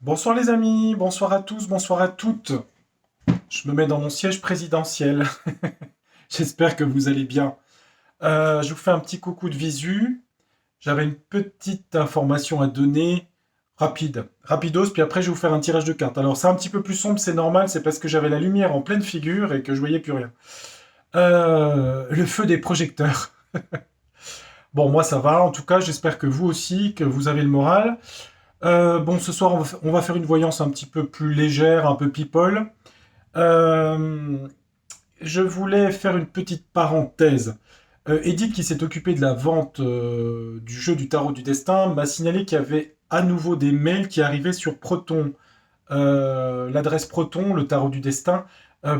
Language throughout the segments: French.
Bonsoir les amis, bonsoir à tous, bonsoir à toutes. Je me mets dans mon siège présidentiel. J'espère que vous allez bien. Je vous fais un petit coucou de visu. J'avais une petite information à donner, rapidos, puis après je vais vous faire un tirage de cartes. Alors c'est un petit peu plus sombre, c'est normal, c'est parce que j'avais la lumière en pleine figure et que je voyais plus rien. Le feu des projecteurs. Bon, moi ça va, en tout cas j'espère que vous aussi, que vous avez le moral. Bon, ce soir on va faire une voyance un petit peu plus légère, un peu people. Euh, je voulais faire une petite parenthèse. Edith, qui s'est occupée de la vente du jeu du tarot du destin, m'a signalé qu'il y avait à nouveau des mails qui arrivaient sur Proton, l'adresse Proton, le tarot du destin.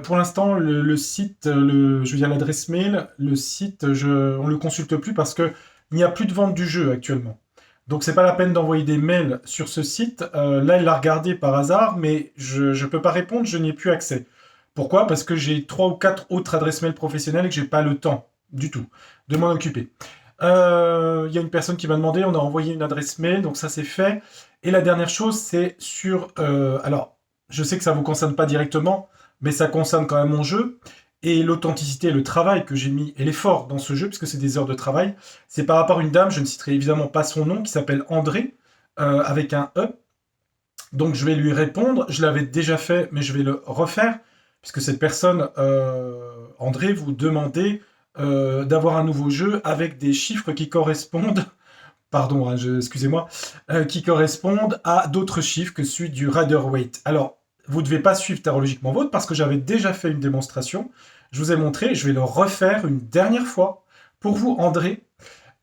Pour l'instant, le site, je veux dire l'adresse mail, le site, on ne le consulte plus parce que il n'y a plus de vente du jeu actuellement. Donc c'est pas la peine d'envoyer des mails sur ce site. Là, elle l'a regardé par hasard, mais je ne peux pas répondre, je n'y ai plus accès. Pourquoi? Parce que j'ai trois ou quatre autres adresses mail professionnelles et que j'ai pas le temps du tout de m'en occuper. Il y a une personne qui m'a demandé, on a envoyé une adresse mail, donc ça c'est fait. Et la dernière chose, c'est sur... alors, je sais que ça ne vous concerne pas directement, mais ça concerne quand même mon jeu. Et l'authenticité et le travail que j'ai mis et l'effort dans ce jeu, puisque c'est des heures de travail, c'est par rapport à une dame, je ne citerai évidemment pas son nom, qui s'appelle André, avec un E. Donc je vais lui répondre, je l'avais déjà fait, mais je vais le refaire, puisque cette personne, André, vous demandez d'avoir un nouveau jeu avec des chiffres qui correspondent, pardon, hein, excusez-moi, qui correspondent à d'autres chiffres que celui du Rider Waite. Alors, vous ne devez pas suivre Tarologiquement Vôtre, parce que j'avais déjà fait une démonstration, je vous ai montré, je vais le refaire une dernière fois pour vous, André,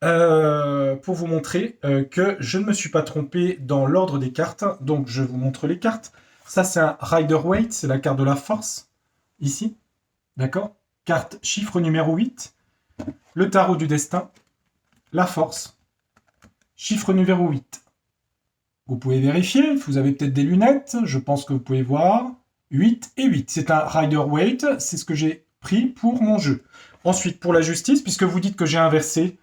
pour vous montrer que je ne me suis pas trompé dans l'ordre des cartes. Donc, je vous montre les cartes. Ça, c'est un Rider-Waite, c'est la carte de la force, ici. D'accord? Carte chiffre numéro 8. Le tarot du destin, la force, chiffre numéro 8. Vous pouvez vérifier, vous avez peut-être des lunettes, je pense que vous pouvez voir. 8 et 8. C'est un Rider-Waite, c'est ce que j'ai pris pour mon jeu. Ensuite, pour la justice, puisque vous dites que j'ai inversé,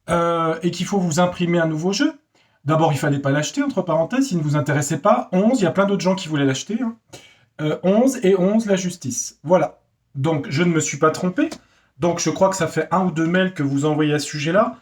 et qu'il faut vous imprimer un nouveau jeu. D'abord, il fallait pas l'acheter, entre parenthèses, s'il ne vous intéressait pas. 11, il y a plein d'autres gens qui voulaient l'acheter. Hein. 11 et 11, la justice. Voilà. Donc, je ne me suis pas trompé. Donc, je crois que ça fait un ou deux mails que vous envoyez à ce sujet-là.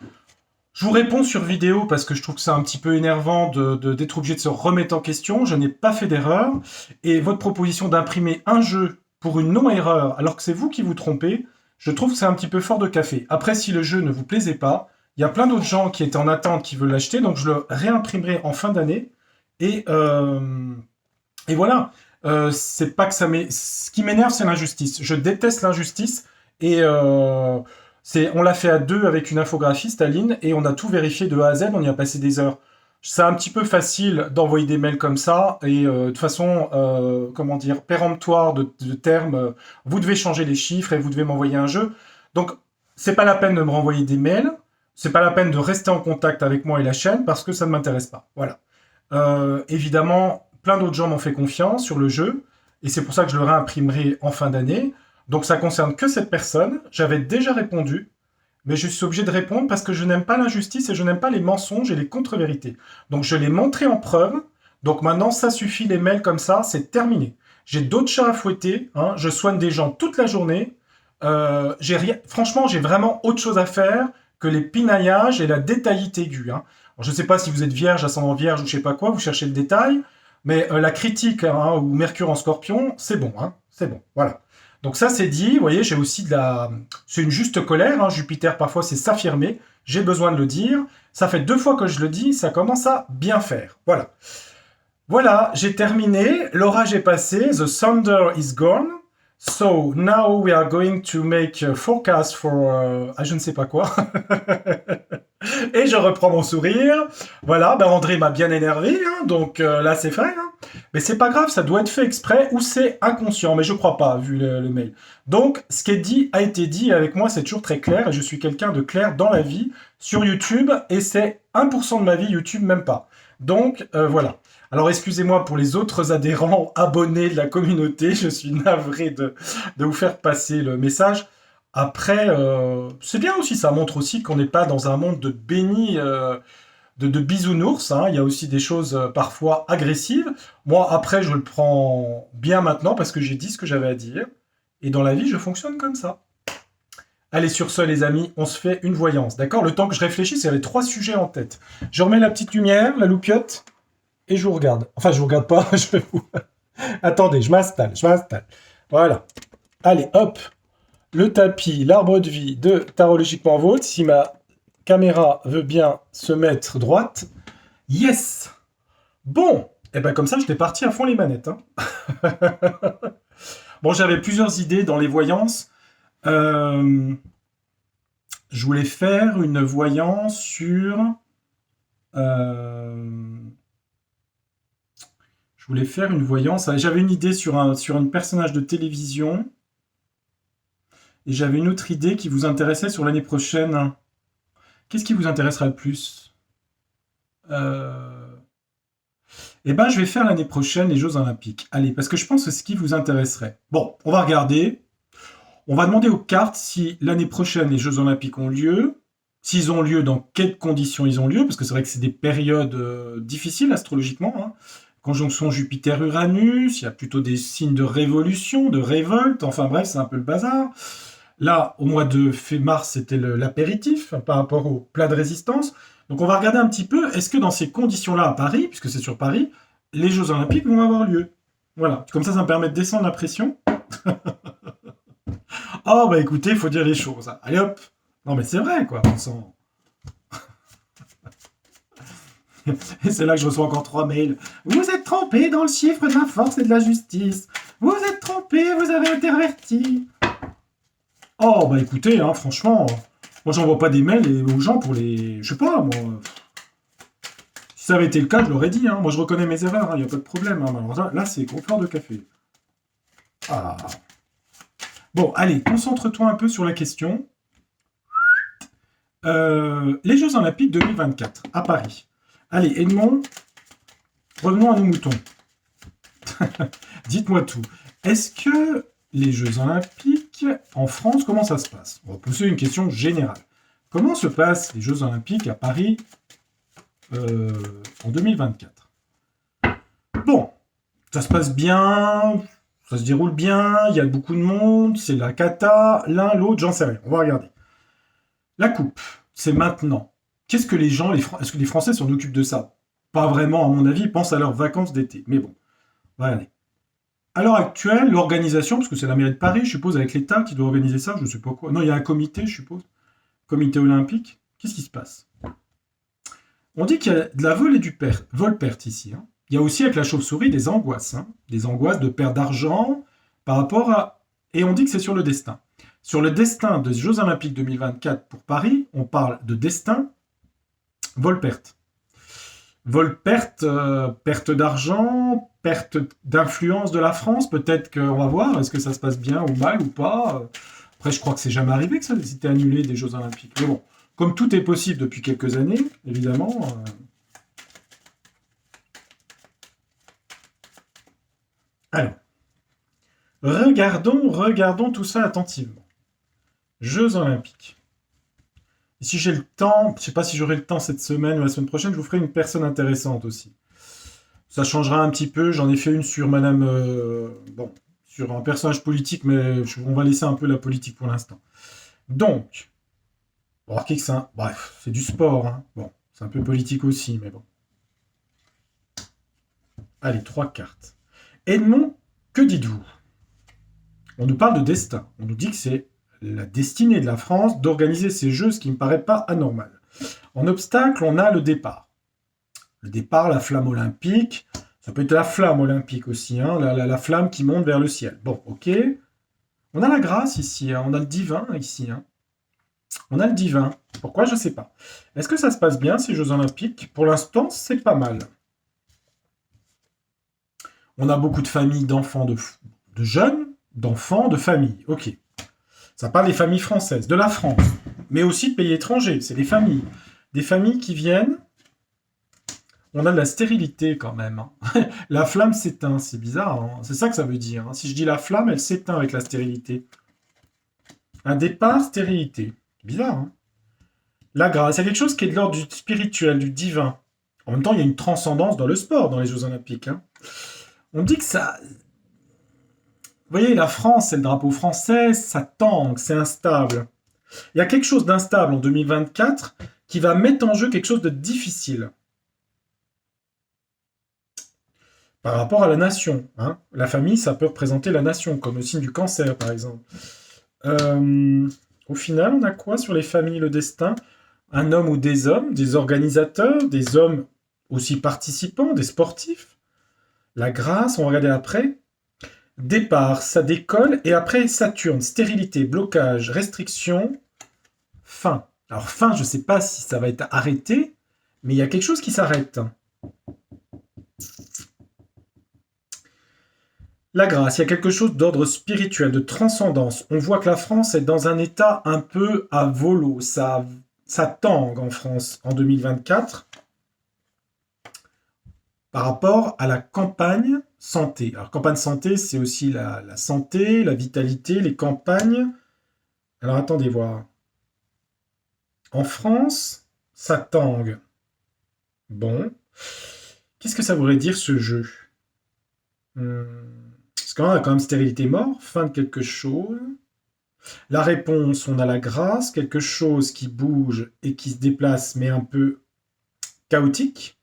Je vous réponds sur vidéo parce que je trouve que c'est un petit peu énervant d'être obligé de se remettre en question. Je n'ai pas fait d'erreur. Et votre proposition d'imprimer un jeu pour une non-erreur alors que c'est vous qui vous trompez, je trouve que c'est un petit peu fort de café. Après, si le jeu ne vous plaisait pas, il y a plein d'autres gens qui étaient en attente qui veulent l'acheter, donc je le réimprimerai en fin d'année. Et, euh, et voilà. C'est pas que ça m'est. Ce qui m'énerve, c'est l'injustice. Je déteste l'injustice. Et on l'a fait à deux avec une infographiste, Aline, et on a tout vérifié de A à Z. On y a passé des heures. C'est un petit peu facile d'envoyer des mails comme ça et de façon, comment dire, péremptoire de termes. Vous devez changer les chiffres et vous devez m'envoyer un jeu. Donc, c'est pas la peine de me renvoyer des mails. C'est pas la peine de rester en contact avec moi et la chaîne parce que ça ne m'intéresse pas. Voilà. Évidemment, plein d'autres gens m'ont fait confiance sur le jeu et c'est pour ça que je le réimprimerai en fin d'année. Donc ça concerne que cette personne. J'avais déjà répondu, mais je suis obligé de répondre parce que je n'aime pas l'injustice et je n'aime pas les mensonges et les contre-vérités. Donc je l'ai montré en preuve. Donc maintenant, ça suffit, les mails comme ça, c'est terminé. J'ai d'autres chats à fouetter. Hein. Je soigne des gens toute la journée. Franchement, j'ai vraiment autre chose à faire que les pinaillages et la détaillite aiguë. Hein. Alors, je ne sais pas si vous êtes vierge, ascendant vierge ou je sais pas quoi, vous cherchez le détail, mais la critique hein, ou Mercure en scorpion, c'est bon. Hein. C'est bon, voilà. Donc ça c'est dit, vous voyez, j'ai aussi de la... C'est une juste colère, hein. Jupiter parfois c'est s'affirmer, j'ai besoin de le dire, ça fait 2 fois que je le dis, ça commence à bien faire, voilà. Voilà, j'ai terminé, l'orage est passé, the thunder is gone, so now we are going to make a forecast for... je ne sais pas quoi. Et je reprends mon sourire. Voilà, ben André m'a bien énervé, hein, donc là c'est vrai. Hein. Mais c'est pas grave, ça doit être fait exprès ou c'est inconscient, mais je crois pas, vu le mail. Donc, ce qui est dit a été dit, et avec moi c'est toujours très clair, et je suis quelqu'un de clair dans la vie, sur YouTube, et c'est 1% de ma vie YouTube, même pas. Donc, voilà. Alors, excusez-moi pour les autres adhérents, abonnés de la communauté, je suis navré de vous faire passer le message. Après, c'est bien aussi, ça montre aussi qu'on n'est pas dans un monde de béni de bisounours, hein. Il y a aussi des choses parfois agressives. Moi, après, je le prends bien maintenant parce que j'ai dit ce que j'avais à dire. Et dans la vie, je fonctionne comme ça. Allez, sur ce, les amis, on se fait une voyance, d'accord? Le temps que je réfléchisse, j'avais 3 sujets en tête. Je remets la petite lumière, la loupiote, et je vous regarde. Enfin, je vous regarde pas, je vais vous... Attendez, je m'installe, je m'installe. Voilà. Allez, hop. Le tapis, l'arbre de vie de Tarologiquement Vôtre. Si ma caméra veut bien se mettre droite. Yes! Bon, et ben comme ça, j'étais parti à fond les manettes, hein. Bon, j'avais plusieurs idées dans les voyances. Je voulais faire une voyance sur... je voulais faire une voyance... J'avais une idée sur un personnage de télévision. Et j'avais une autre idée qui vous intéressait sur l'année prochaine. Qu'est-ce qui vous intéressera le plus? Eh ben, je vais faire l'année prochaine les Jeux Olympiques. Allez, parce que je pense que c'est ce qui vous intéresserait. Bon, on va regarder. On va demander aux cartes si l'année prochaine les Jeux Olympiques ont lieu. S'ils ont lieu, dans quelles conditions ils ont lieu. Parce que c'est vrai que c'est des périodes difficiles astrologiquement, hein. Conjonction Jupiter-Uranus, il y a plutôt des signes de révolution, de révolte. Enfin bref, c'est un peu le bazar. Là, au mois de mars, c'était l'apéritif par rapport au plat de résistance. Donc on va regarder un petit peu, est-ce que dans ces conditions-là à Paris, puisque c'est sur Paris, les Jeux Olympiques vont avoir lieu? Voilà, comme ça me permet de descendre la pression. Oh bah écoutez, il faut dire les choses. Allez hop. Non mais c'est vrai quoi, on sent... Et c'est là que je reçois encore 3 mails. Vous êtes trompé dans le chiffre de la force et de la justice. Vous êtes trompé, vous avez interverti. Oh bah écoutez, hein, franchement, moi j'envoie pas des mails aux gens pour les... Je sais pas, moi... Si ça avait été le cas, je l'aurais dit, hein. Moi je reconnais mes erreurs, il n'y a pas de problème, hein. Alors là, c'est gros fleur de café. Ah. Bon, allez, concentre-toi un peu sur la question. Les Jeux Olympiques 2024, à Paris. Allez, Edmond, revenons à nos moutons. Dites-moi tout. Est-ce que les Jeux Olympiques en France, comment ça se passe? On va poser une question générale. Comment se passent les Jeux Olympiques à Paris en 2024? Bon, ça se passe bien, ça se déroule bien, il y a beaucoup de monde, c'est la cata, l'un, l'autre, j'en sais rien. On va regarder. La coupe, c'est maintenant. Qu'est-ce que les gens, est-ce que les Français s'en occupent de ça? Pas vraiment, à mon avis, ils pensent à leurs vacances d'été. Mais bon, on va regarder. À l'heure actuelle, l'organisation, parce que c'est la mairie de Paris, je suppose, avec l'État qui doit organiser ça, je ne sais pas quoi. Non, il y a un comité, je suppose. Comité olympique. Qu'est-ce qui se passe? On dit qu'il y a de la vol et du vol-perte ici, hein. Il y a aussi avec la chauve-souris des angoisses, hein. Des angoisses de perte d'argent par rapport à... Et on dit que c'est sur le destin. Sur le destin des Jeux Olympiques 2024 pour Paris, on parle de destin, vol-perte. Vol-perte, perte d'argent, perte d'influence de la France, peut-être qu'on va voir, est-ce que ça se passe bien ou mal ou pas. Après, je crois que c'est jamais arrivé que ça ait été annulé des Jeux Olympiques. Mais bon, comme tout est possible depuis quelques années, évidemment... Alors, regardons tout ça attentivement. Jeux Olympiques. Et si j'ai le temps, je ne sais pas si j'aurai le temps cette semaine ou la semaine prochaine, je vous ferai une personne intéressante aussi. Ça changera un petit peu. J'en ai fait une sur Madame... bon, sur un personnage politique, mais on va laisser un peu la politique pour l'instant. Donc, remarquez que c'est bref, c'est du sport, hein. Bon, c'est un peu politique aussi, mais bon. Allez, 3 cartes. Edmond, que dites-vous? On nous parle de destin. On nous dit que c'est la destinée de la France d'organiser ces Jeux, ce qui ne me paraît pas anormal. En obstacle, on a le départ. Le départ, la flamme olympique. Ça peut être la flamme olympique aussi, hein, la flamme qui monte vers le ciel. Bon, ok. On a la grâce ici, hein, on a le divin ici. Hein. On a le divin. Pourquoi? Je ne sais pas. Est-ce que ça se passe bien, ces Jeux Olympiques? Pour l'instant, c'est pas mal. On a beaucoup de familles, d'enfants, de jeunes, d'enfants, de familles. Ok. Ça parle des familles françaises, de la France, mais aussi de pays étrangers. C'est des familles. Des familles qui viennent. On a de la stérilité quand même. Hein. La flamme s'éteint, c'est bizarre. Hein. C'est ça que ça veut dire. Hein. Si je dis la flamme, elle s'éteint avec la stérilité. Un départ, stérilité. Bizarre. Hein. La grâce, il y a quelque chose qui est de l'ordre du spirituel, du divin. En même temps, il y a une transcendance dans le sport, dans les Jeux Olympiques, hein. On dit que ça. Vous voyez, la France, c'est le drapeau français, ça tangue, c'est instable. Il y a quelque chose d'instable en 2024 qui va mettre en jeu quelque chose de difficile par rapport à la nation, hein. La famille, ça peut représenter la nation, comme le signe du cancer, par exemple. Euh, Au final, on a quoi sur les familles, le destin? Un homme ou des hommes, des organisateurs, des hommes aussi participants, des sportifs. La grâce, on va regarder après. Départ, ça décolle, et après Saturne, stérilité, blocage, restriction, fin. Alors fin, je ne sais pas si ça va être arrêté, mais il y a quelque chose qui s'arrête. La grâce, il y a quelque chose d'ordre spirituel, de transcendance. On voit que la France est dans un état un peu à volo. Ça tangue en France en 2024 par rapport à la campagne santé. Alors, campagne santé, c'est aussi la santé, la vitalité, les campagnes. Alors, attendez voir. En France, ça tangue. Bon. Qu'est-ce que ça voudrait dire ce jeu? Parce qu'on a quand même stérilité mort, fin de quelque chose. La réponse, on a la grâce, quelque chose qui bouge et qui se déplace, mais un peu chaotique.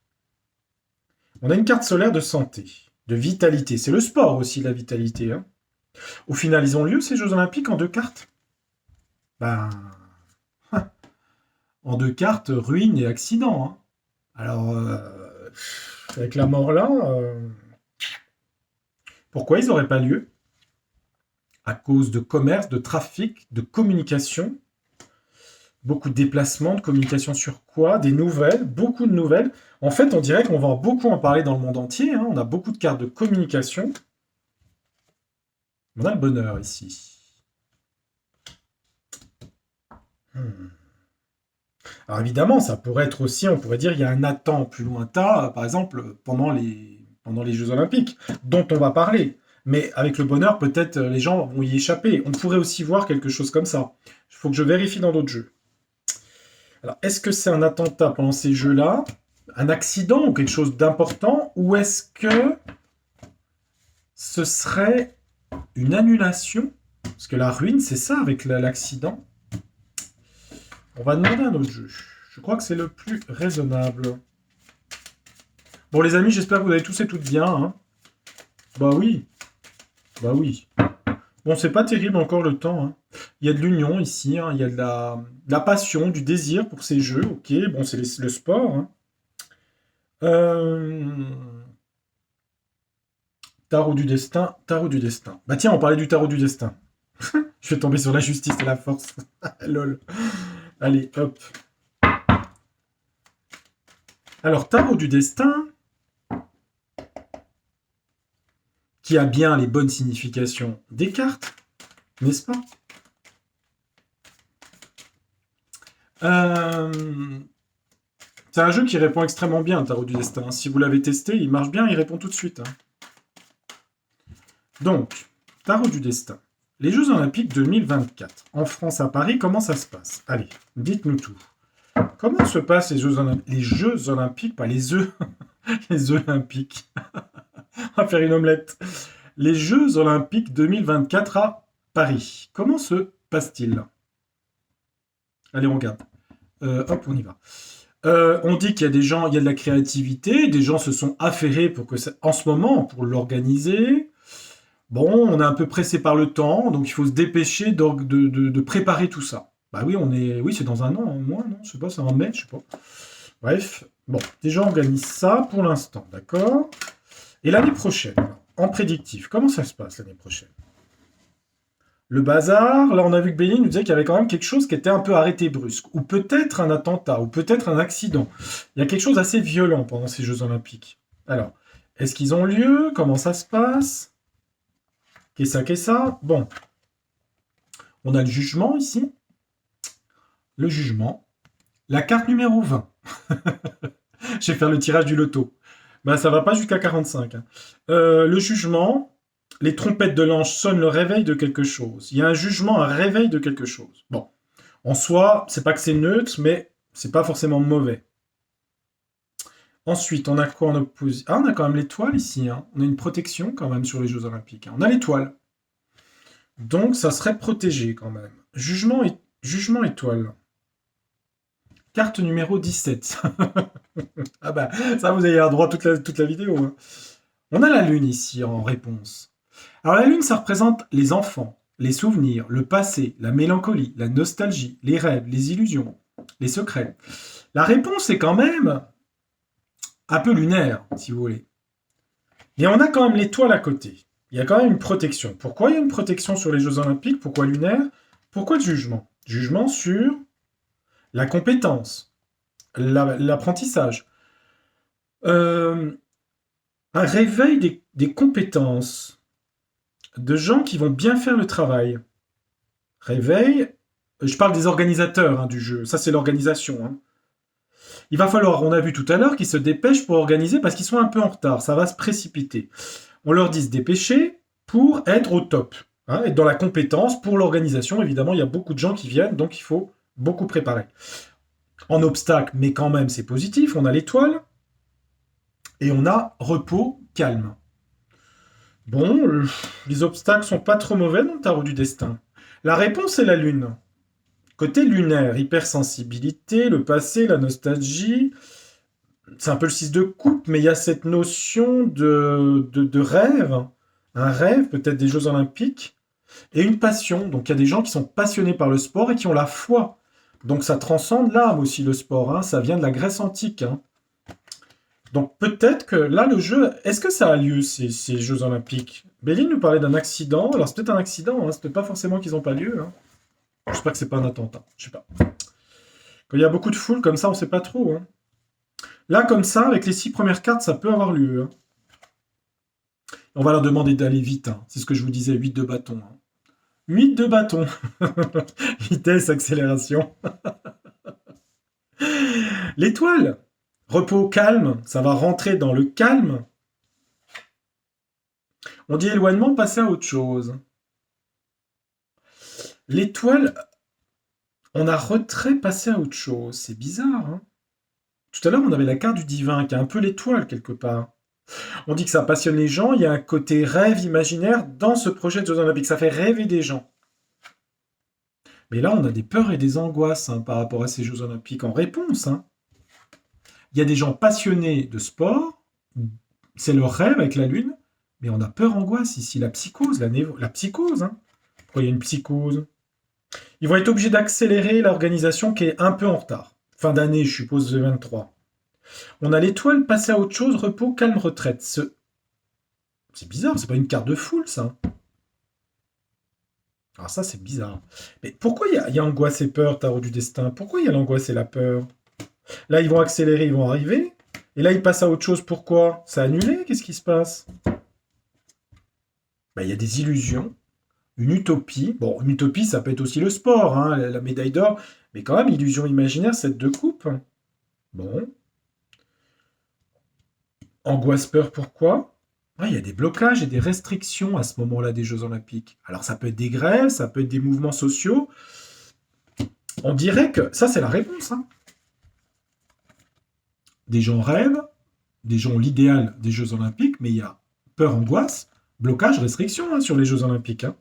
On a une carte solaire de santé, de vitalité. C'est le sport aussi, la vitalité, hein. Au final, ils ont lieu, ces Jeux Olympiques, en deux cartes? Ben, en deux cartes, ruine et accident, hein. Alors, avec la mort là, pourquoi ils n'auraient pas lieu? À cause de commerce, de trafic, de communication. Beaucoup de déplacements, de communication sur quoi? Des nouvelles, beaucoup de nouvelles. En fait, on dirait qu'on va beaucoup en parler dans le monde entier, hein. On a beaucoup de cartes de communication. On a le bonheur ici. Hmm. Alors évidemment, ça pourrait être aussi, on pourrait dire, il y a un Nathan plus lointain, par exemple, pendant les Jeux Olympiques, dont on va parler. Mais avec le bonheur, peut-être les gens vont y échapper. On pourrait aussi voir quelque chose comme ça. Il faut que je vérifie dans d'autres jeux. Alors, est-ce que c'est un attentat pendant ces jeux-là, un accident ou quelque chose d'important, ou est-ce que ce serait une annulation? Parce que la ruine, c'est ça avec l'accident. On va demander un autre jeu. Je crois que c'est le plus raisonnable. Bon, les amis, j'espère que vous allez tous et toutes bien, hein. Bah oui. Bah oui. Bon, c'est pas terrible encore le temps, hein. Il y a de l'union ici, hein. Il y a de la passion, du désir pour ces jeux. Ok, bon, c'est le sport, hein. Euh, Tarot du destin, tarot du destin. Bah tiens, on parlait du tarot du destin. Je vais tomber sur la justice et la force. Lol. Allez, hop. Alors, tarot du destin, qui a bien les bonnes significations des cartes, n'est-ce pas? C'est un jeu qui répond extrêmement bien, Tarot du destin. Si vous l'avez testé, il marche bien, il répond tout de suite, hein. Donc, Tarot du destin. Les Jeux Olympiques 2024. En France, à Paris, comment ça se passe? Allez, dites-nous tout. Comment se passent les Jeux Olympiques? Les Jeux Olympiques, pas les œufs. Les œufs olympiques. On va faire une omelette. Les Jeux Olympiques 2024 à Paris. Comment se passe-t-il? Allez, on regarde. Hop, on y va. On dit qu'il y a des gens, il y a de la créativité, des gens se sont affairés pour que en ce moment, pour l'organiser. Bon, on est un peu pressé par le temps, donc il faut se dépêcher de préparer tout ça. Bah oui, oui, c'est dans un an, en moins, non? Je sais pas, c'est en mai, je sais pas. Bref, bon, des gens organisent ça pour l'instant, d'accord? Et l'année prochaine, en prédictif, comment ça se passe l'année prochaine? Le bazar, là on a vu que Béni nous disait qu'il y avait quand même quelque chose qui était un peu arrêté brusque, ou peut-être un attentat, ou peut-être un accident. Il y a quelque chose d'assez violent pendant ces Jeux Olympiques. Alors, est-ce qu'ils ont lieu? Comment ça se passe? Qu'est-ce ça? Bon, on a le jugement ici. Le jugement. La carte numéro 20. Je vais faire le tirage du loto. Ben, ça va pas jusqu'à 45, hein. Le jugement. Les trompettes de l'ange sonnent le réveil de quelque chose. Il y a un jugement, un réveil de quelque chose. Bon, en soi, c'est pas que c'est neutre, mais C'est pas forcément mauvais. Ensuite, on a quoi en opposition? Ah, on a quand même l'étoile ici. Hein. On a une protection quand même sur les Jeux Olympiques. Hein. On a l'étoile. Donc, ça serait protégé quand même. Jugement étoile. Carte numéro 17. Ah bah, ça, vous avez un droit toute la vidéo. Hein. On a la Lune ici en réponse. Alors, la Lune, ça représente les enfants, les souvenirs, le passé, la mélancolie, la nostalgie, les rêves, les illusions, les secrets. La réponse est quand même un peu lunaire, si vous voulez. Et on a quand même l'étoile à côté. Il y a quand même une protection. Pourquoi il y a une protection sur les Jeux Olympiques? Pourquoi lunaire? Pourquoi de jugement? Jugement sur la compétence, l'apprentissage, un réveil des compétences de gens qui vont bien faire le travail. Réveil, je parle des organisateurs hein, du jeu, ça c'est l'organisation. Hein. Il va falloir, on a vu tout à l'heure, qu'ils se dépêchent pour organiser parce qu'ils sont un peu en retard, ça va se précipiter. On leur dit se dépêcher pour être au top, hein, être dans la compétence pour l'organisation. Évidemment, il y a beaucoup de gens qui viennent, donc il faut beaucoup préparer. En obstacle, mais quand même c'est positif, on a l'étoile et on a repos, calme. Bon, les obstacles sont pas trop mauvais dans le tarot du destin. La réponse est la lune. Côté lunaire, hypersensibilité, le passé, la nostalgie, c'est un peu le 6 de coupe, mais il y a cette notion de rêve, un rêve, peut-être des Jeux Olympiques, et une passion. Donc il y a des gens qui sont passionnés par le sport et qui ont la foi. Donc ça transcende l'âme aussi, le sport, hein. Ça vient de la Grèce antique. Hein. Donc peut-être que là, le jeu, est-ce que ça a lieu, ces Jeux Olympiques? Béline nous parlait d'un accident, alors c'est peut-être un accident, hein. C'est peut-être pas forcément qu'ils n'ont pas lieu. Hein. J'espère que c'est pas un attentat, je sais pas. Quand il y a beaucoup de foule comme ça, on sait pas trop. Hein. Là, comme ça, avec les 6 premières cartes, ça peut avoir lieu. Hein. On va leur demander d'aller vite. Hein. C'est ce que je vous disais, 8 de bâton. Hein. 8 de bâton. Vitesse, accélération. L'étoile. Repos, calme. Ça va rentrer dans le calme. On dit éloignement, passer à autre chose. L'étoile, on a retrait, passé à autre chose. C'est bizarre. Hein. Tout à l'heure, on avait la carte du divin, qui est un peu l'étoile quelque part. On dit que ça passionne les gens, il y a un côté rêve imaginaire dans ce projet de Jeux Olympiques. Ça fait rêver des gens. Mais là, on a des peurs et des angoisses hein, par rapport à ces Jeux Olympiques en réponse. Hein. Il y a des gens passionnés de sport, c'est leur rêve avec la Lune, mais on a peur, angoisse ici, la psychose, la psychose. Hein. Pourquoi il y a une psychose? Ils vont être obligés d'accélérer l'organisation qui est un peu en retard. Fin d'année, je suppose, le 23. On a l'étoile, passer à autre chose, repos, calme, retraite. C'est bizarre, c'est pas une carte de foule, ça. Alors ça, c'est bizarre. Mais pourquoi il y a angoisse et peur, tarot du destin? Pourquoi il y a l'angoisse et la peur? Là, ils vont accélérer, ils vont arriver. Et là, ils passent à autre chose. Pourquoi? C'est annulé? Qu'est-ce qui se passe? Il y a des illusions, une utopie. Bon, une utopie, ça peut être aussi le sport, hein, la médaille d'or. Mais quand même, illusion imaginaire, 7 de coupe. Bon. Angoisse, peur, pourquoi? Il y a des blocages et des restrictions à ce moment-là des Jeux Olympiques. Alors ça peut être des grèves, ça peut être des mouvements sociaux. On dirait que ça, c'est la réponse. Hein. Des gens rêvent, des gens ont l'idéal des Jeux Olympiques, mais il y a peur, angoisse, blocage, restriction hein, sur les Jeux Olympiques. Hein.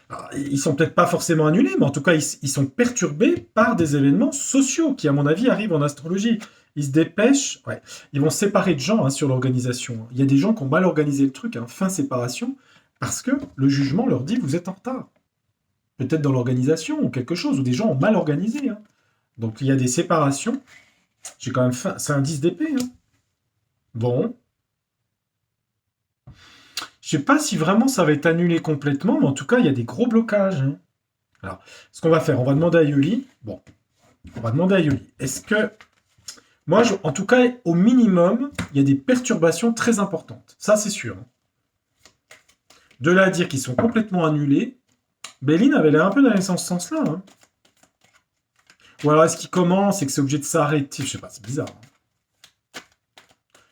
Alors, ils sont peut-être pas forcément annulés, mais en tout cas, ils sont perturbés par des événements sociaux qui, à mon avis, arrivent en astrologie. Ils se dépêchent, ouais. Ils vont se séparer de gens hein, sur l'organisation. Il y a des gens qui ont mal organisé le truc, hein, fin séparation, parce que le jugement leur dit vous êtes en retard. Peut-être dans l'organisation ou quelque chose, ou des gens ont mal organisé. Hein. Donc il y a des séparations. J'ai quand même faim. C'est un 10 d'épée. Hein. Bon. Je sais pas si vraiment ça va être annulé complètement, mais en tout cas, il y a des gros blocages. Hein. Alors, ce qu'on va faire, on va demander à Yoli. Bon, on va demander à Yoli. Est-ce que moi, en tout cas, au minimum, il y a des perturbations très importantes. Ça, c'est sûr. De là à dire qu'ils sont complètement annulés, Béline avait l'air un peu dans ce sens-là. Hein. Ou alors, est-ce qu'il commence et que c'est obligé de s'arrêter? Je sais pas, c'est bizarre. Hein.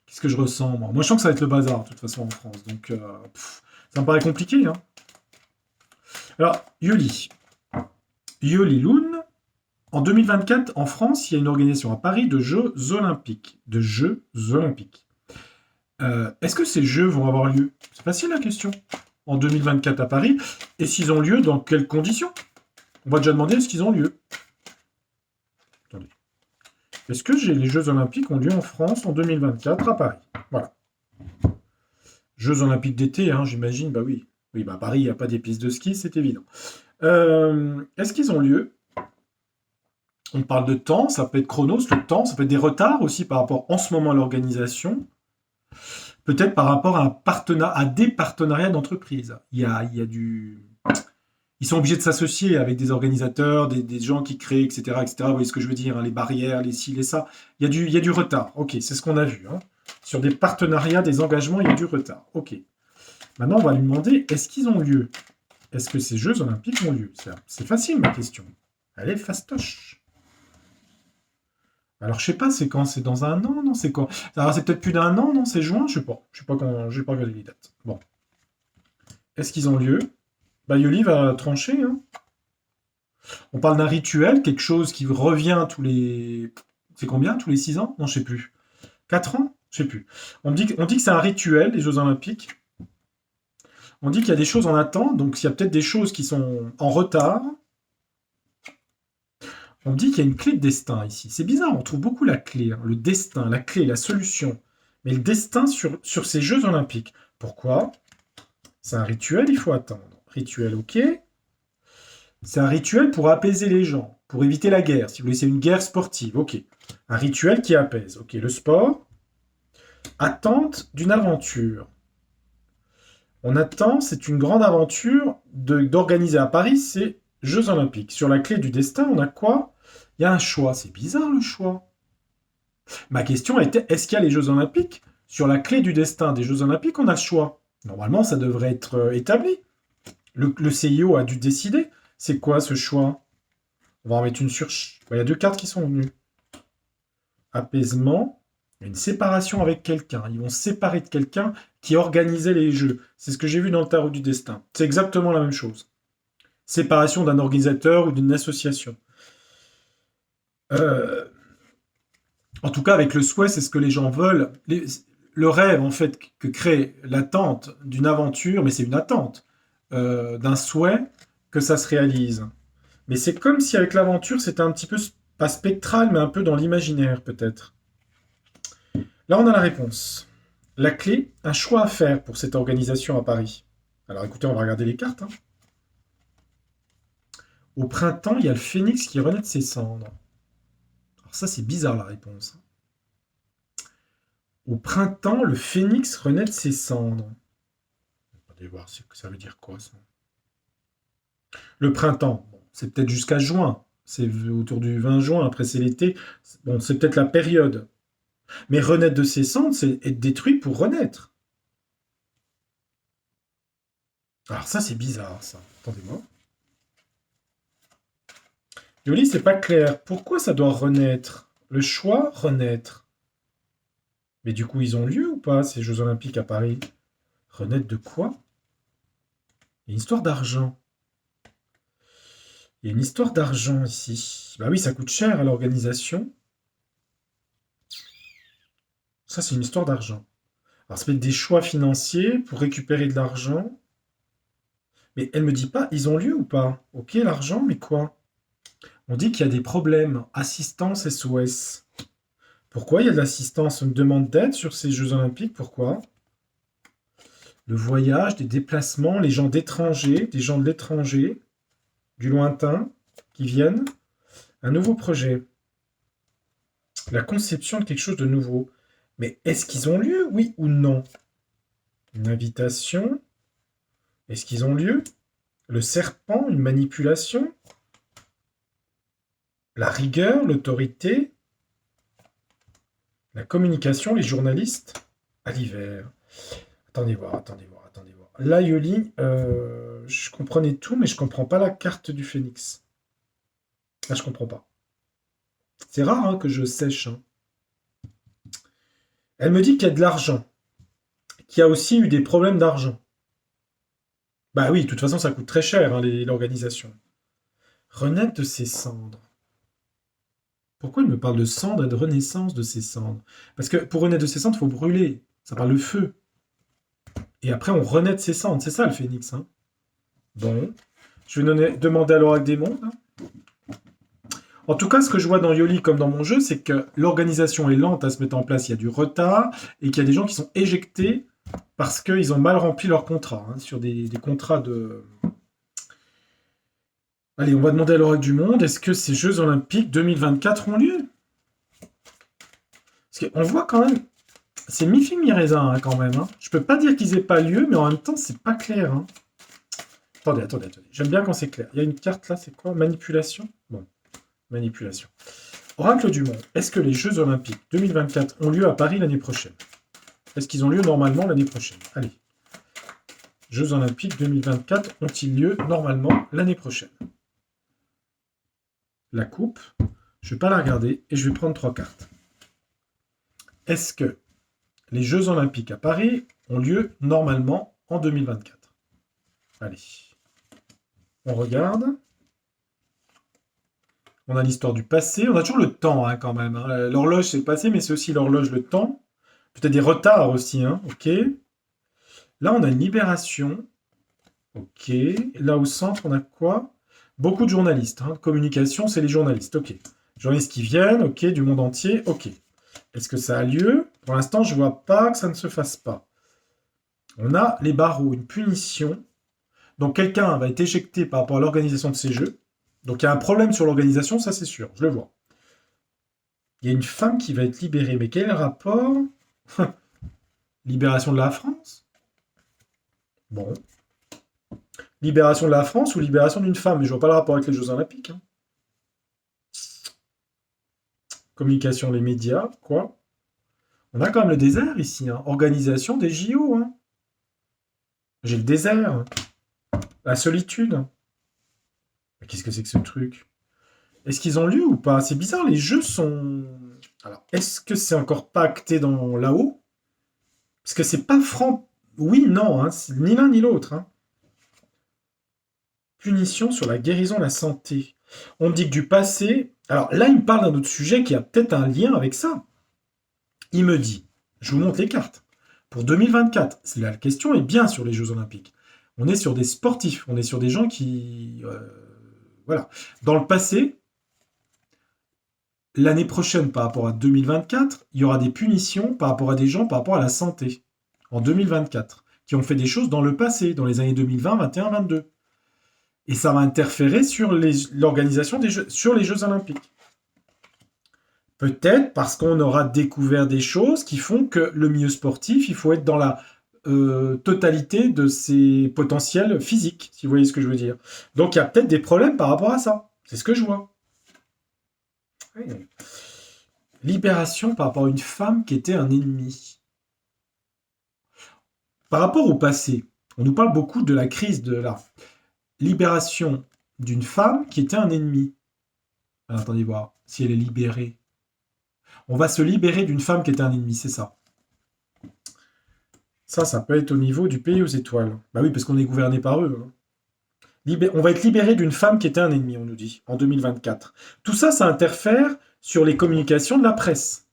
Qu'est-ce que je ressens, moi? Moi, je sens que ça va être le bazar, de toute façon, en France. Donc, ça me paraît compliqué. Hein. Alors, Yoli. Yoli Loun. En 2024, en France, il y a une organisation à Paris de Jeux Olympiques. De Jeux Olympiques. Est-ce que ces Jeux vont avoir lieu? C'est facile la question. En 2024 à Paris. Et s'ils ont lieu, dans quelles conditions? On va déjà demander est-ce qu'ils ont lieu. Attendez. Est-ce que les Jeux Olympiques ont lieu en France en 2024 à Paris? Voilà. Jeux Olympiques d'été, hein, j'imagine. Bah oui. Oui, bah à Paris, il n'y a pas des pistes de ski, c'est évident. Est-ce qu'ils ont lieu? On parle de temps, ça peut être chronos, le temps, ça peut être des retards aussi par rapport en ce moment à l'organisation, peut-être par rapport à des partenariats d'entreprise. Il y a du... Ils sont obligés de s'associer avec des organisateurs, des gens qui créent, etc., etc. Vous voyez ce que je veux dire, hein, les barrières, les ci, les ça. Il y a du retard. Ok, c'est ce qu'on a vu. Hein. Sur des partenariats, des engagements, il y a du retard. Ok. Maintenant, on va lui demander, est-ce qu'ils ont lieu? Est-ce que ces Jeux Olympiques ont lieu? C'est facile, ma question. Elle est fastoche. Alors, je sais pas, c'est quand? C'est dans un an? Non, c'est quand? Alors, c'est peut-être plus d'un an? Non, c'est juin? Je sais pas. Je sais pas quand. J'ai pas regardé les dates. Bon. Est-ce qu'ils ont lieu? Bah, Yoli va trancher. Hein. On parle d'un rituel, quelque chose qui revient tous les. C'est combien? Tous les 6 ans? Non, je sais plus. 4 ans? Je sais plus. On dit que c'est un rituel, les Jeux Olympiques. On dit qu'il y a des choses en attente, donc il y a peut-être des choses qui sont en retard. On dit qu'il y a une clé de destin ici. C'est bizarre, on trouve beaucoup la clé, hein, le destin, la clé, la solution. Mais le destin sur ces Jeux Olympiques. Pourquoi? C'est un rituel, il faut attendre. Rituel, ok. C'est un rituel pour apaiser les gens, pour éviter la guerre. Si vous voulez, c'est une guerre sportive, ok. Un rituel qui apaise, ok. Le sport, attente d'une aventure. On attend, c'est une grande aventure d'organiser à Paris ces Jeux Olympiques. Sur la clé du destin, on a quoi? Il y a un choix. C'est bizarre le choix. Ma question était, est-ce qu'il y a les Jeux Olympiques? Sur la clé du destin des Jeux Olympiques, on a le choix. Normalement, ça devrait être établi. Le CIO a dû décider. C'est quoi ce choix? On va en mettre une sur... Il y a deux cartes qui sont venues. Apaisement. Une séparation avec quelqu'un. Ils vont se séparer de quelqu'un qui organisait les Jeux. C'est ce que j'ai vu dans le tarot du destin. C'est exactement la même chose. Séparation d'un organisateur ou d'une association. En tout cas, avec le souhait, c'est ce que les gens veulent. Le rêve, en fait, que crée l'attente d'une aventure, mais c'est une attente, d'un souhait que ça se réalise. Mais c'est comme si avec l'aventure, c'était un petit peu, pas spectral, mais un peu dans l'imaginaire, peut-être. Là, on a la réponse. La clé, un choix à faire pour cette organisation à Paris. Alors écoutez, on va regarder les cartes. Hein. Au printemps, il y a le phénix qui renaît de ses cendres. Alors ça, c'est bizarre la réponse. Au printemps, le phénix renaît de ses cendres. On va aller voir ce que ça veut dire quoi, ça. Le printemps, bon, c'est peut-être jusqu'à juin. C'est autour du 20 juin, après c'est l'été. Bon, c'est peut-être la période. Mais renaître de ses cendres, c'est être détruit pour renaître. Alors ça, c'est bizarre, ça. Attendez-moi. Yoli, c'est pas clair. Pourquoi ça doit renaître? Le choix, renaître. Mais du coup, ils ont lieu ou pas, ces Jeux Olympiques à Paris? Renaître de quoi? Il y a une histoire d'argent. Il y a une histoire d'argent ici. Bah oui, ça coûte cher à l'organisation. Ça, c'est une histoire d'argent. Alors, ça peut être des choix financiers pour récupérer de l'argent. Mais elle me dit pas, ils ont lieu ou pas? Ok, l'argent, mais quoi? On dit qu'il y a des problèmes. Assistance SOS. Pourquoi il y a de l'assistance? Une demande d'aide sur ces Jeux Olympiques? Pourquoi? Le voyage, des déplacements, les gens d'étrangers, des gens de l'étranger, du lointain, qui viennent. Un nouveau projet. La conception de quelque chose de nouveau. Mais est-ce qu'ils ont lieu, oui ou non? Une invitation. Est-ce qu'ils ont lieu? Le serpent, une manipulation. La rigueur, l'autorité. La communication, les journalistes. À l'hiver. Attendez voir, attendez voir, attendez voir. Là, Yoli, je comprenais tout, mais je comprends pas la carte du phénix. Là, je comprends pas. C'est rare hein, que je sèche. Hein. Elle me dit qu'il y a de l'argent. Qu'il y a aussi eu des problèmes d'argent. Bah oui, de toute façon, ça coûte très cher, hein, l'organisation. Renaître de ses cendres. Pourquoi il me parle de cendres et de renaissance de ces cendres? Parce que pour renaître de ces cendres, il faut brûler. Ça parle de feu. Et après, on renaît de ses cendres. C'est ça le phénix. Hein. Bon. Je vais demander à l'oracle des mondes. Hein. En tout cas, ce que je vois dans Yoli comme dans mon jeu, c'est que l'organisation est lente à se mettre en place. Il y a du retard et qu'il y a des gens qui sont éjectés parce qu'ils ont mal rempli leur contrat. Hein, sur des contrats de... Allez, on va demander à l'oracle du monde, est-ce que ces Jeux Olympiques 2024 ont lieu? Parce qu'on voit quand même... C'est mi-figue, mi-raisin, hein, quand même. Hein. Je peux pas dire qu'ils aient pas lieu, mais en même temps, c'est pas clair. Hein. Attendez. J'aime bien quand c'est clair. Il y a une carte là, c'est quoi? Manipulation? Bon, manipulation. Oracle du monde, est-ce que les Jeux Olympiques 2024 ont lieu à Paris l'année prochaine? Est-ce qu'ils ont lieu normalement l'année prochaine? Allez. Jeux Olympiques 2024 ont-ils lieu normalement l'année prochaine? La coupe, je ne vais pas la regarder et je vais prendre 3 cartes. Est-ce que les Jeux Olympiques à Paris ont lieu normalement en 2024? Allez. On regarde. On a l'histoire du passé. On a toujours le temps, hein, quand même. Hein. L'horloge, c'est le passé, mais c'est aussi l'horloge, le temps. Peut-être des retards aussi. Hein. Ok. Là, on a une libération. Ok. Là, au centre, on a quoi? Beaucoup de journalistes. Hein. Communication, c'est les journalistes. Ok. Journalistes qui viennent. Ok. Du monde entier. Ok. Est-ce que ça a lieu? Pour l'instant, je ne vois pas que ça ne se fasse pas. On a les barreaux, une punition. Donc, quelqu'un va être éjecté par rapport à l'organisation de ces jeux. Donc, il y a un problème sur l'organisation, ça c'est sûr, je le vois. Il y a une femme qui va être libérée. Mais quel est le rapport? Libération de la France? Bon. Libération de la France ou libération d'une femme? Mais je vois pas le rapport avec les Jeux Olympiques. Hein. Communication, les médias, quoi. On a quand même le désert ici. Hein. Organisation des JO. Hein. J'ai le désert. La solitude. Mais qu'est-ce que c'est que ce truc? Est-ce qu'ils ont lieu ou pas? C'est bizarre, les jeux sont... Alors, est-ce que c'est encore pas acté dans là-haut? Parce que c'est pas franc... Oui, non, hein, ni l'un ni l'autre. Hein. Punition sur la guérison de la santé. On dit que du passé... Alors là, il me parle d'un autre sujet qui a peut-être un lien avec ça. Il me dit, je vous montre les cartes, pour 2024, la question est bien sur les Jeux Olympiques. On est sur des sportifs, on est sur des gens qui... voilà. Dans le passé, l'année prochaine, par rapport à 2024, il y aura des punitions par rapport à des gens, par rapport à la santé, en 2024, qui ont fait des choses dans le passé, dans les années 2020, 21, 22. Et ça va interférer sur l'organisation des Jeux, sur les Jeux Olympiques. Peut-être parce qu'on aura découvert des choses qui font que le milieu sportif, il faut être dans la totalité de ses potentiels physiques, si vous voyez ce que je veux dire. Donc il y a peut-être des problèmes par rapport à ça. C'est ce que je vois. Oui. Libération par rapport à une femme qui était un ennemi. Par rapport au passé, on nous parle beaucoup de la crise de la libération d'une femme qui était un ennemi. Alors, attendez voir si elle est libérée. On va se libérer d'une femme qui était un ennemi, c'est ça. Ça peut être au niveau du pays aux étoiles. Bah oui, parce qu'on est gouverné par eux. Hein. On va être libéré d'une femme qui était un ennemi, on nous dit, en 2024. Tout ça, ça interfère sur les communications de la presse,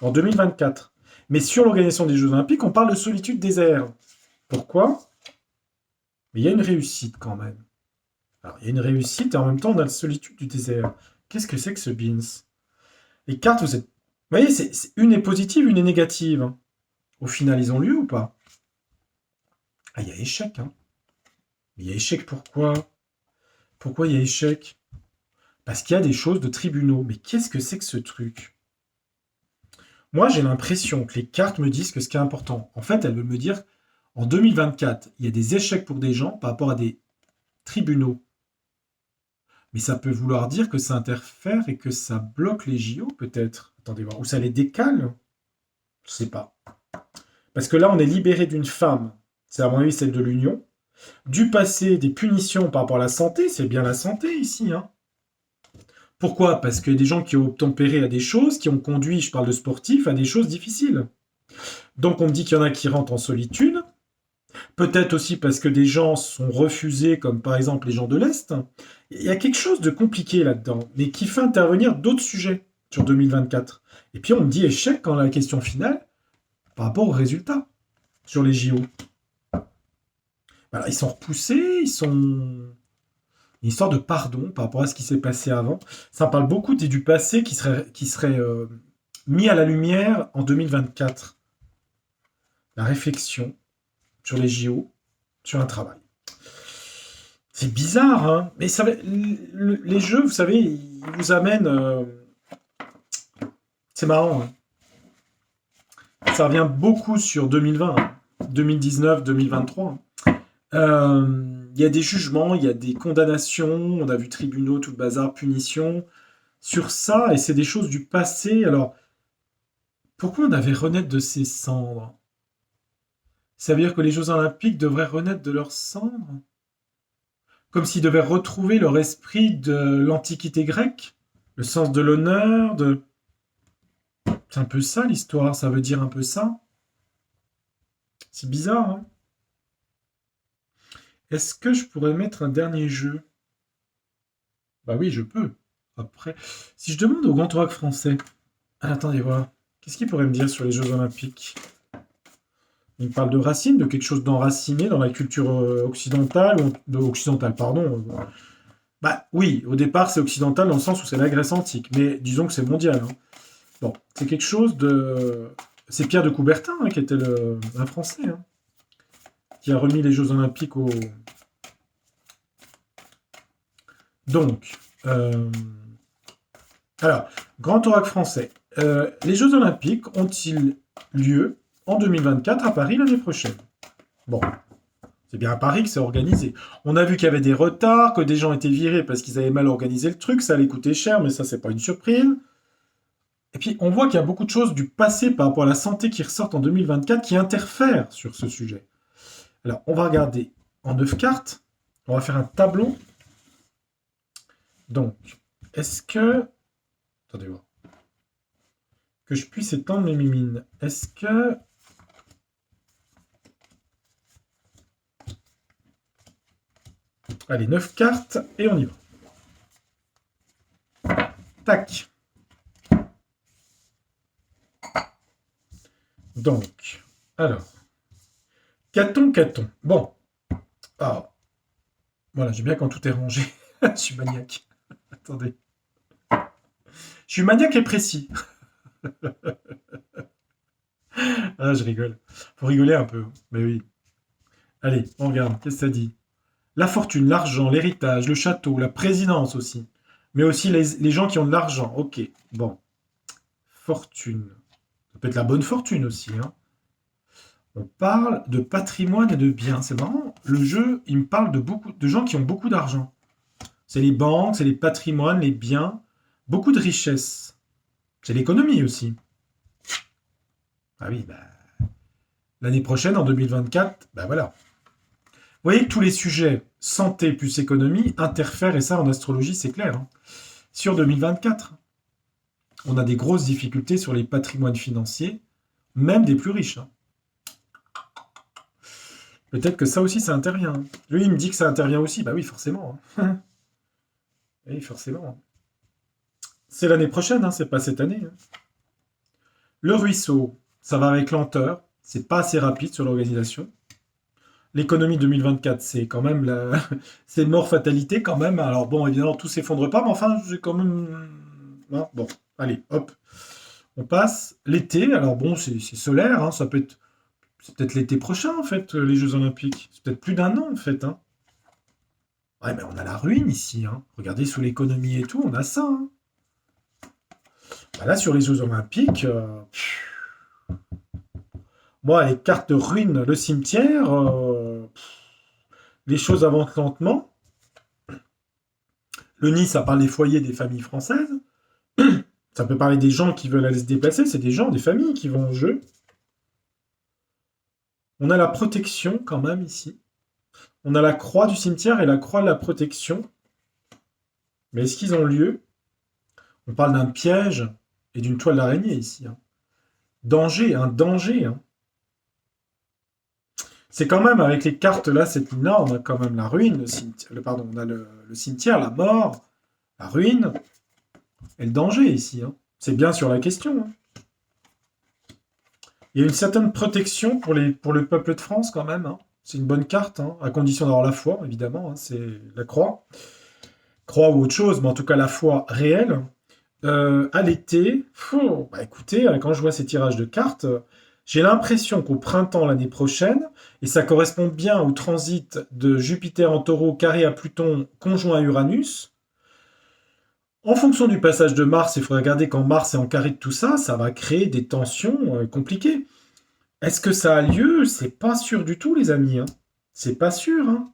en 2024. Mais sur l'organisation des Jeux Olympiques, on parle de solitude désert. Pourquoi? Mais il y a une réussite quand même. Alors, il y a une réussite et en même temps, on a la solitude du désert. Qu'est-ce que c'est que ce beans? Les cartes, vous voyez, une est positive, une est négative. Hein. Au final, ils ont lieu ou pas? Ah, il y a échec. Hein. Mais il y a échec pourquoi? Pourquoi il y a échec? Parce qu'il y a des choses de tribunaux. Mais qu'est-ce que c'est que ce truc? Moi, j'ai l'impression que les cartes me disent que ce qui est important, en fait, elles veulent me dire, en 2024, il y a des échecs pour des gens par rapport à des tribunaux. Mais ça peut vouloir dire que ça interfère et que ça bloque les JO, peut-être. Attendez voir. Ou ça les décale? Je sais pas. Parce que là, on est libéré d'une femme. C'est à mon avis celle de l'Union. Du passé, des punitions par rapport à la santé. C'est bien la santé ici. Hein. Pourquoi? Parce qu'il y a des gens qui ont obtempéré à des choses, qui ont conduit, je parle de sportifs, à des choses difficiles. Donc on me dit qu'il y en a qui rentrent en solitude. Peut-être aussi parce que des gens sont refusés, comme par exemple les gens de l'Est. Il y a quelque chose de compliqué là-dedans, mais qui fait intervenir d'autres sujets sur 2024. Et puis on me dit échec quand la question finale, par rapport aux résultats sur les JO. Voilà, ils sont repoussés, ils sont une histoire de pardon par rapport à ce qui s'est passé avant. Ça parle beaucoup du passé qui serait mis à la lumière en 2024. La réflexion sur les JO, sur un travail. C'est bizarre, hein, mais les jeux, vous savez, ils vous amènent. C'est marrant, hein. Ça revient beaucoup sur 2020, hein, 2019, 2023. Il y a des jugements, il y a des condamnations, on a vu tribunaux, tout le bazar, punition sur ça, et c'est des choses du passé. Alors, pourquoi on avait renaître de ses cendres? Ça veut dire que les Jeux Olympiques devraient renaître de leurs cendres? Comme s'ils devaient retrouver leur esprit de l'Antiquité grecque? Le sens de l'honneur, de... C'est un peu ça l'histoire, ça veut dire un peu ça. C'est bizarre, hein? Est-ce que je pourrais mettre un dernier jeu? Bah oui, je peux. Après, si je demande au Grand Oracle français... Ah, attendez voir. Qu'est-ce qu'il pourrait me dire sur les Jeux Olympiques? Il me parle de racines, de quelque chose d'enraciné dans la culture occidentale, occidentale, pardon. Bah oui, au départ c'est occidental dans le sens où c'est la Grèce antique, mais disons que c'est mondial, hein. Bon, c'est quelque chose de... C'est Pierre de Coubertin, hein, qui était un Français, hein, qui a remis les Jeux Olympiques au... Donc, alors, Grand Oracle français. Les Jeux Olympiques ont-ils lieu en 2024 à Paris l'année prochaine? Bon, c'est bien à Paris que c'est organisé. On a vu qu'il y avait des retards, que des gens étaient virés parce qu'ils avaient mal organisé le truc, ça allait coûter cher, mais ça, c'est pas une surprise. Et puis, on voit qu'il y a beaucoup de choses du passé par rapport à la santé qui ressortent en 2024 qui interfèrent sur ce sujet. Alors, on va regarder en 9 cartes. On va faire un tableau. Donc, est-ce que... Attendez voir. Que je puisse étendre mes mimines. Est-ce que... Allez, 9 cartes et on y va. Tac. Donc, alors, qu'a-t-on? Bon, alors, voilà, j'aime bien quand tout est rangé. Je suis maniaque. Attendez. Je suis maniaque et précis. Ah, je rigole. Faut rigoler un peu. Mais oui. Allez, on regarde. Qu'est-ce que ça dit? La fortune, l'argent, l'héritage, le château, la présidence aussi. Mais aussi les gens qui ont de l'argent. Ok, bon. Fortune. Ça peut être la bonne fortune aussi, hein. On parle de patrimoine et de biens. C'est marrant. Le jeu, il me parle de beaucoup de gens qui ont beaucoup d'argent. C'est les banques, c'est les patrimoines, les biens, beaucoup de richesses. C'est l'économie aussi. Ah oui, bah, l'année prochaine, en 2024, bah voilà. Vous voyez que tous les sujets santé plus économie interfèrent, et ça en astrologie, c'est clair, hein. Sur 2024, on a des grosses difficultés sur les patrimoines financiers, même des plus riches, hein. Peut-être que ça aussi, ça intervient, hein. Lui, il me dit que ça intervient aussi. Bah oui, forcément, hein. Oui, forcément. C'est l'année prochaine, hein, c'est pas cette année, hein. Le ruisseau, ça va avec lenteur. C'est pas assez rapide sur l'organisation. L'économie 2024, c'est quand même c'est mort fatalité quand même. Alors bon, évidemment, tout s'effondre pas, mais enfin, j'ai quand même... hein, bon, allez, hop. On passe. L'été, alors bon, c'est solaire, hein, ça peut être... C'est peut-être l'été prochain, en fait, les Jeux Olympiques. C'est peut-être plus d'un an, en fait, hein. Ouais, mais on a la ruine ici, hein. Regardez, sous l'économie et tout, on a ça, hein. Bah là, sur les Jeux Olympiques, moi, les cartes ruines, le cimetière, les choses avancent lentement. Le Nid, ça parle des foyers des familles françaises. Ça peut parler des gens qui veulent aller se déplacer. C'est des gens, des familles qui vont au jeu. On a la protection quand même ici. On a la croix du cimetière et la croix de la protection. Mais est-ce qu'ils ont lieu? On parle d'un piège et d'une toile d'araignée ici, hein. Danger, un danger, hein. C'est quand même, avec les cartes là, cette ligne-là, on a quand même la ruine, le cimetière, pardon, on a le cimetière, la mort, la ruine et le danger ici. Hein. C'est bien sur la question. Hein. Il y a une certaine protection pour le peuple de France quand même. Hein. C'est une bonne carte, hein, à condition d'avoir la foi, évidemment. Hein, c'est la croix. Croix ou autre chose, mais en tout cas la foi réelle. À l'été, bah écoutez, quand je vois ces tirages de cartes, j'ai l'impression qu'au printemps l'année prochaine, et ça correspond bien au transit de Jupiter en taureau carré à Pluton conjoint à Uranus, en fonction du passage de Mars, il faudrait regarder quand Mars est en carré de tout ça, ça va créer des tensions compliquées. Est-ce que ça a lieu? C'est pas sûr du tout, les amis. Hein. C'est pas sûr. Hein.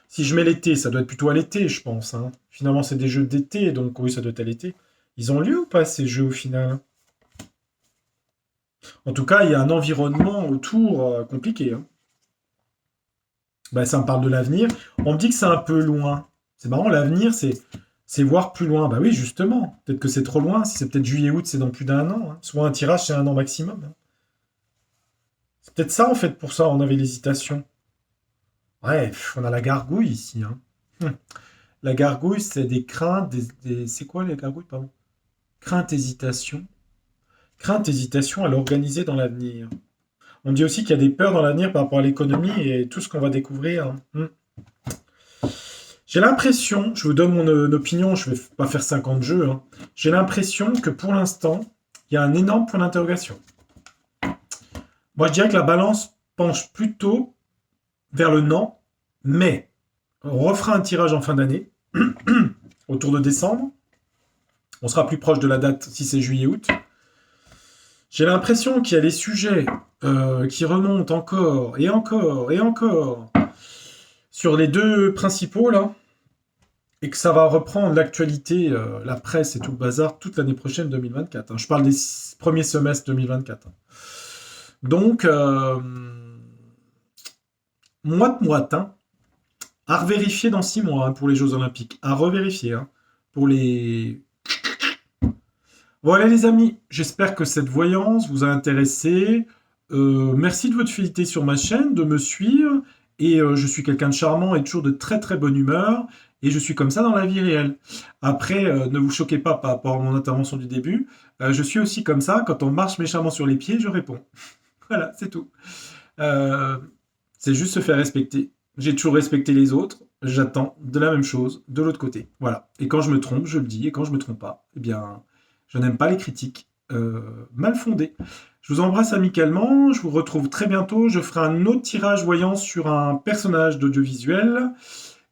Si je mets l'été, ça doit être plutôt à l'été, je pense. Hein. Finalement, c'est des jeux d'été, donc oui, ça doit être à l'été. Ils ont lieu ou pas, ces jeux, au final? En tout cas, il y a un environnement autour compliqué. Hein. Bah, ça me parle de l'avenir. On me dit que c'est un peu loin. C'est marrant, l'avenir, c'est voir plus loin. Bah oui, justement. Peut-être que c'est trop loin. Si c'est peut-être juillet-août, c'est dans plus d'un an. Hein. Soit un tirage, c'est un an maximum. Hein. C'est peut-être ça, en fait, pour ça, on avait l'hésitation. Bref, on a la gargouille ici. Hein. La gargouille, c'est des craintes, c'est quoi les gargouilles, pardon? Crainte, hésitation. Crainte, hésitation à l'organiser dans l'avenir. On dit aussi qu'il y a des peurs dans l'avenir par rapport à l'économie et tout ce qu'on va découvrir. J'ai l'impression, je vous donne mon opinion, je vais pas faire 50 jeux, hein. J'ai l'impression que pour l'instant, il y a un énorme point d'interrogation. Moi, je dirais que la balance penche plutôt vers le non, mais on refera un tirage en fin d'année, autour de décembre. On sera plus proche de la date si c'est juillet-août. J'ai l'impression qu'il y a des sujets qui remontent encore et encore et encore sur les deux principaux là, et que ça va reprendre l'actualité, la presse et tout le bazar toute l'année prochaine 2024. Hein. Je parle des premiers semestres 2024. Hein. Donc, moite, hein, à revérifier dans 6 mois hein, pour les Jeux Olympiques. À revérifier hein, pour les... Voilà les amis, j'espère que cette voyance vous a intéressé. Merci de votre fidélité sur ma chaîne, de me suivre. Et je suis quelqu'un de charmant et toujours de très très bonne humeur. Et je suis comme ça dans la vie réelle. Après, ne vous choquez pas par rapport à mon intervention du début. Je suis aussi comme ça, quand on marche méchamment sur les pieds, je réponds. Voilà, c'est tout. Euh, c'est juste se faire respecter. J'ai toujours respecté les autres. J'attends de la même chose de l'autre côté. Voilà. Et quand je me trompe, je le dis. Et quand je me trompe pas, eh bien... Je n'aime pas les critiques mal fondées. Je vous embrasse amicalement. Je vous retrouve très bientôt. Je ferai un autre tirage voyant sur un personnage d'audiovisuel.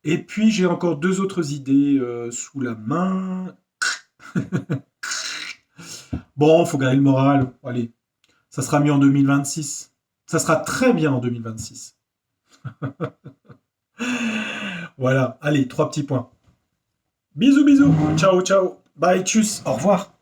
Et puis, j'ai encore 2 autres idées sous la main. Bon, faut garder le moral. Allez, ça sera mieux en 2026. Ça sera très bien en 2026. Voilà. Allez, 3 petits points. Bisous, bisous. Ciao, ciao. Bye, tchuss. Au revoir.